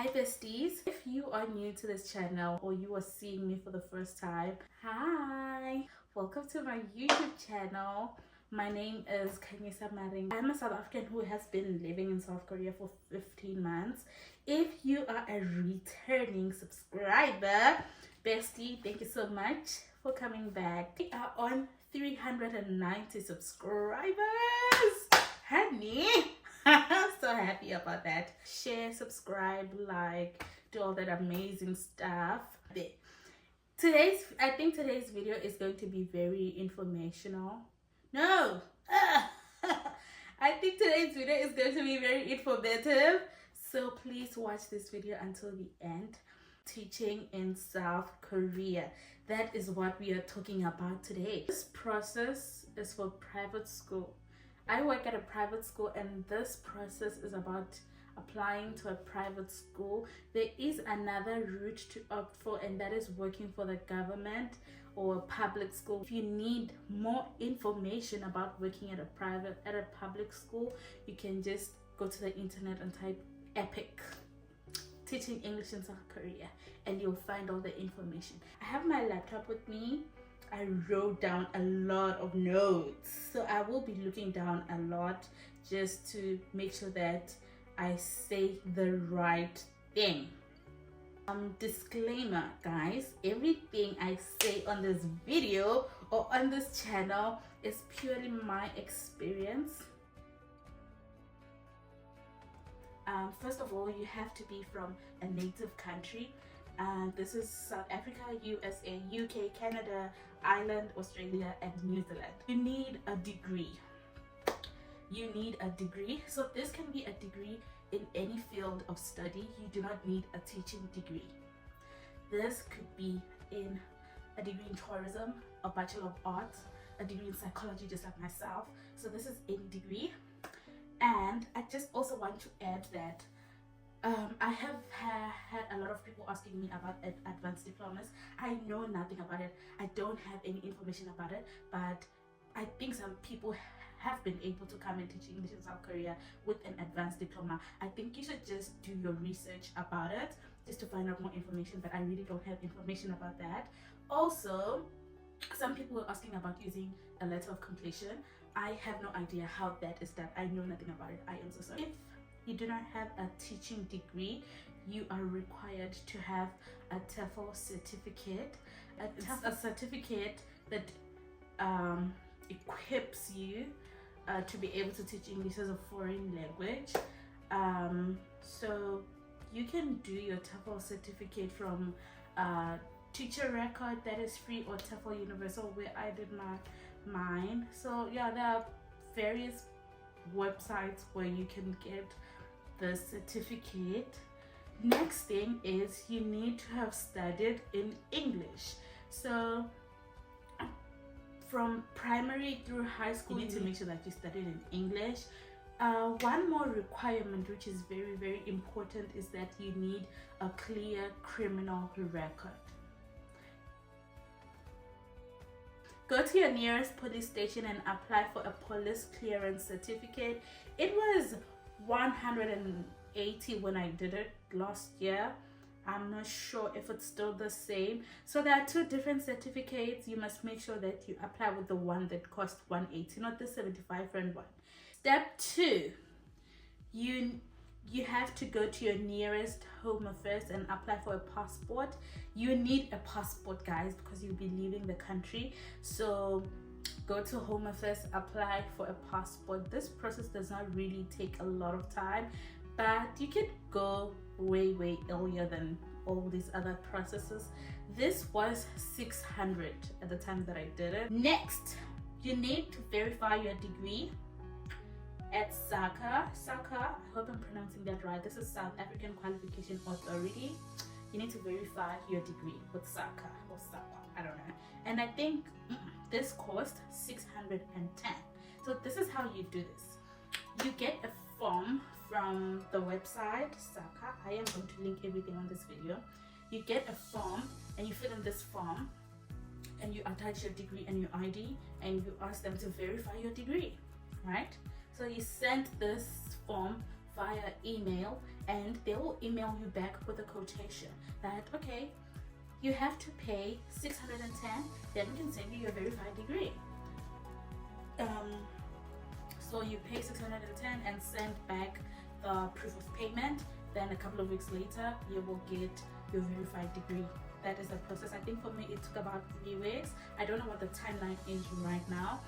Hi besties, if you are new to this channel or you are seeing me for the first time, hi, welcome to my YouTube channel. My name is Kanyisa Maring. I'm a South African who has been living in South Korea for 15 months. If you are a returning subscriber, bestie, thank you so much for coming back. We are on 390 subscribers, honey. I'm so happy about that. Share, subscribe, like, do all that amazing stuff. I think today's video is going to be very informational. No, I think today's video is going to be very informative. So please watch this video until the end. Teaching in South Korea. That is what we are talking about today. This process is for private school. I work at a private school, and this process is about applying to a private school. There is another route to opt for, and that is working for the government or a public school. If you need more information about working at a public school, you can just go to the internet and type EPIC, Teaching English in South Korea, and you'll find all the information. I have my laptop with me. I wrote down a lot of notes, so I will be looking down a lot just to make sure that I say the right thing. Disclaimer guys, everything I say on this video or on this channel is purely my experience. First of all, you have to be from a native country. This is South Africa, USA, UK, Canada, Ireland, Australia, and New Zealand. You need a degree. So this can be a degree in any field of study. You do not need a teaching degree. This could be in a degree in tourism, a Bachelor of Arts, a degree in psychology, just like myself. So this is any degree. And I just also want to add that I have had a lot of people asking me about advanced diplomas. I know nothing about it. I don't have any information about it, but I think some people have been able to come and teach English in South Korea with an advanced diploma. I think you should just do your research about it just to find out more information, but I really don't have information about that. Also, some people were asking about using a letter of completion. I have no idea how that is done. I know nothing about it. I am so sorry. If you do not have a teaching degree, you are required to have a TEFL certificate. It's a certificate that equips you to be able to teach English as a foreign language. So you can do your TEFL certificate from Teacher Record, that is free, or TEFL Universal, where I did mine. So yeah, there are various websites where you can get the certificate. Next thing is you need to have studied in English. So from primary through high school, you need to make sure that you studied in English. One more requirement, which is very, very important, is that you need a clear criminal record. Go to your nearest police station and apply for a police clearance certificate. It was 180 when I did it last year. I'm not sure if it's still the same. So there are two different certificates. You must make sure that you apply with the one that cost 180, not the 75 rand one. Step 2, you have to go to your nearest home affairs and apply for a passport. You need a passport, guys, because you'll be leaving the country. So go to home affairs, apply for a passport. This process does not really take a lot of time, but you can go way earlier than all these other processes. This was 600 at the time that I did it. Next, you need to verify your degree at SACA. I hope I'm pronouncing that right. This is South African Qualification Authority. You need to verify your degree with SACA or SACA, I don't know. And I think this cost 610. So this is how you do this. You get a form from the website SACA. I am going to link everything on this video. You get a form and you fill in this form and you attach your degree and your ID and you ask them to verify your degree, right? So you send this form via email, and they will email you back with a quotation that, okay, you have to pay 610, then we can send you your verified degree. So you pay 610 and send back the proof of payment. Then a couple of weeks later, you will get your verified degree. That is the process. I think for me, it took about 3 weeks. I don't know what the timeline is right now.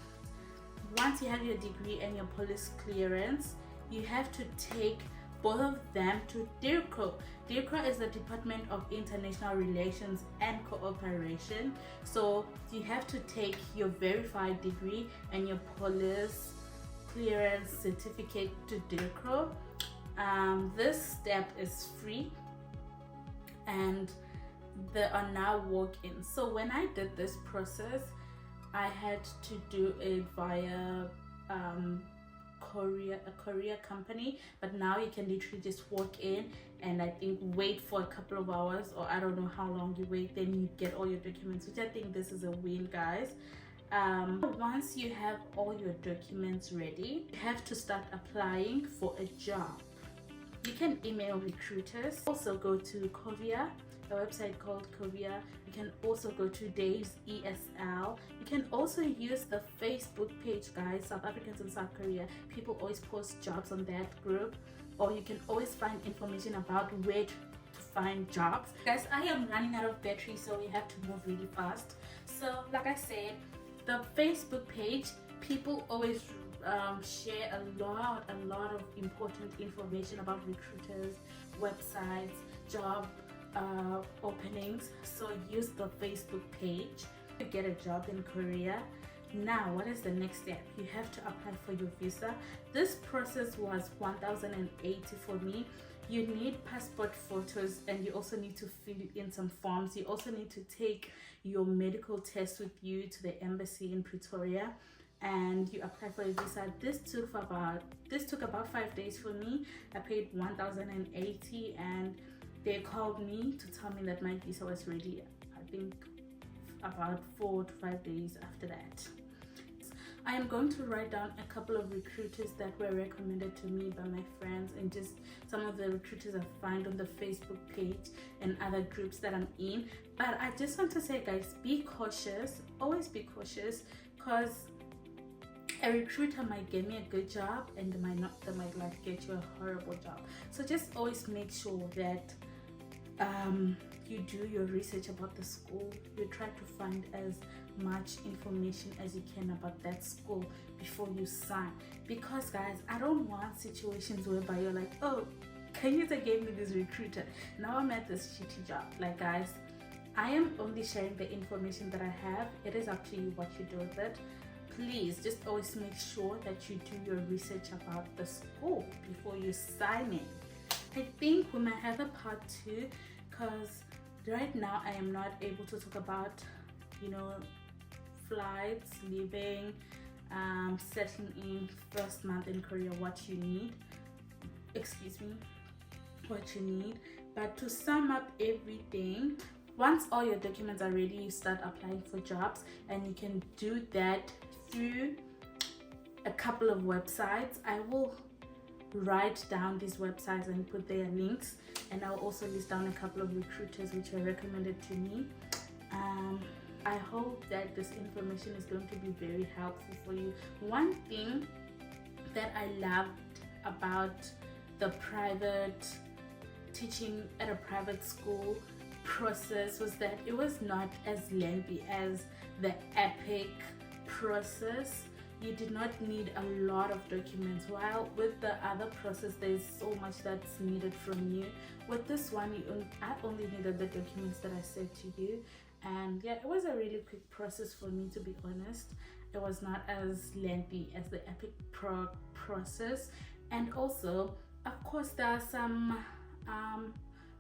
Once you have your degree and your police clearance, you have to take both of them to DIRCO. DIRCO is the Department of International Relations and Cooperation. So you have to take your verified degree and your police clearance certificate to DIRCO. This step is free and they are now walk-ins. So when I did this process, I had to do it via a courier company, but now you can literally just walk in and I think wait for a couple of hours, or I don't know how long you wait, then you get all your documents, which I think this is a win, guys. Once you have all your documents ready, you have to start applying for a job. You can email recruiters, also go to Covia, a website called Covia. You can also go to Dave's ESL. You can also use the Facebook page, guys, South Africans in South Korea. People always post jobs on that group, or you can always find information about where to find jobs. Guys, I am running out of battery, so we have to move really fast. So like I said, the Facebook page, people always share a lot of important information about recruiters, websites, job openings. So use the Facebook page to get a job in Korea. Now, what is the next step? You have to apply for your visa. This process was 1,080 for me. You need passport photos, and you also need to fill in some forms. You also need to take your medical test with you to the embassy in Pretoria, and you apply for a visa. This took about 5 days for me. I paid 1,080 and they called me to tell me that my visa was ready, I think about 4 to 5 days after that. I am going to write down a couple of recruiters that were recommended to me by my friends, and just some of the recruiters I find on the Facebook page and other groups that I'm in. But I just want to say, guys, be cautious, always be cautious, because a recruiter might get me a good job and they might like get you a horrible job. So just always make sure that you do your research about the school. You try to find as much information as you can about that school before you sign, because guys, I don't want situations whereby you're like, oh, Kanyuta gave me this recruiter, now I'm at this shitty job. Like, guys, I am only sharing the information that I have. It is up to you what you do with it. Please just always make sure that you do your research about the school before you sign it. I think we might have a part 2, because right now I am not able to talk about, you know, flights, living, settling in first month in Korea, what you need. But to sum up everything, once all your documents are ready, you start applying for jobs, and you can do that through a couple of websites. I will write down these websites and put their links, and I'll also list down a couple of recruiters which were recommended to me. I hope that this information is going to be very helpful for you. One thing that I loved about the private teaching at a private school process was that it was not as lengthy as the EPIC process. You did not need a lot of documents, while with the other process there's so much that's needed from you. With this one, I only needed the documents that I said to you, and yeah, it was a really quick process for me, to be honest. It was not as lengthy as the EPIC process. And also, of course, there are some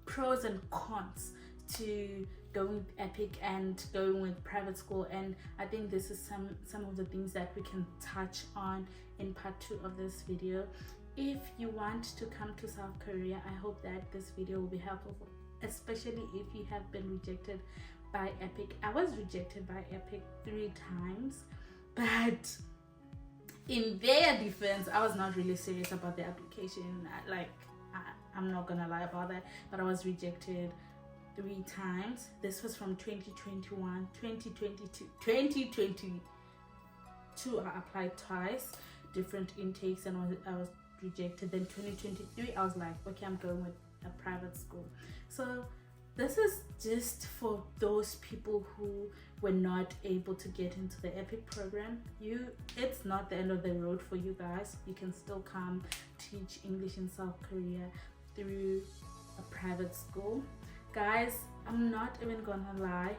pros and cons to going with EPIC and going with private school, and I think this is some of the things that we can touch on in part 2 of this video. If you want to come to South Korea, I hope that this video will be helpful, especially if you have been rejected by EPIC. I was rejected by EPIC 3 times, but in their defense, I was not really serious about the application. I'm not gonna lie about that, but I was rejected 3 times. This was from 2021, 2022, 2022. I applied twice, different intakes, and I was rejected. Then 2023, I was like, okay, I'm going with a private school. So this is just for those people who were not able to get into the EPIC program. It's not the end of the road for you guys. You can still come teach English in South Korea through a private school. Guys, I'm not even gonna lie,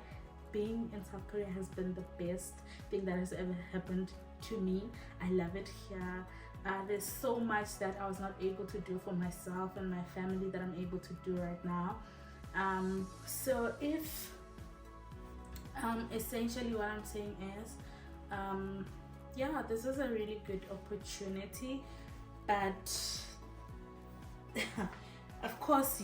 being in South Korea has been the best thing that has ever happened to me. I love it here. There's so much that I was not able to do for myself and my family that I'm able to do right now. So if essentially what I'm saying is, yeah, this is a really good opportunity, but of course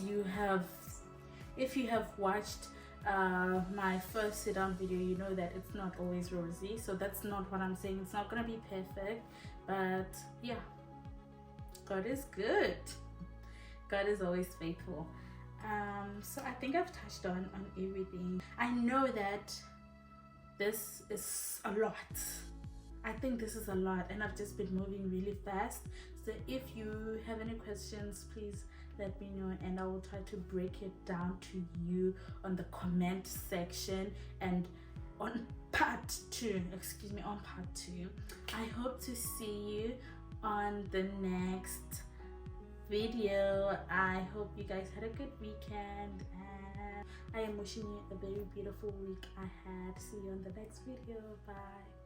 if you have watched my first sit down video, you know that it's not always rosy. So that's not what I'm saying. It's not gonna be perfect, but yeah, God is good. God is always faithful. So I think I've touched on everything. I know that this is a lot. I think this is a lot, and I've just been moving really fast. So if you have any questions, please let me know, and I will try to break it down to you on the comment section and on part 2. I hope to see you on the next video. I hope you guys had a good weekend, and I am wishing you a very beautiful week ahead. See you on the next video. Bye.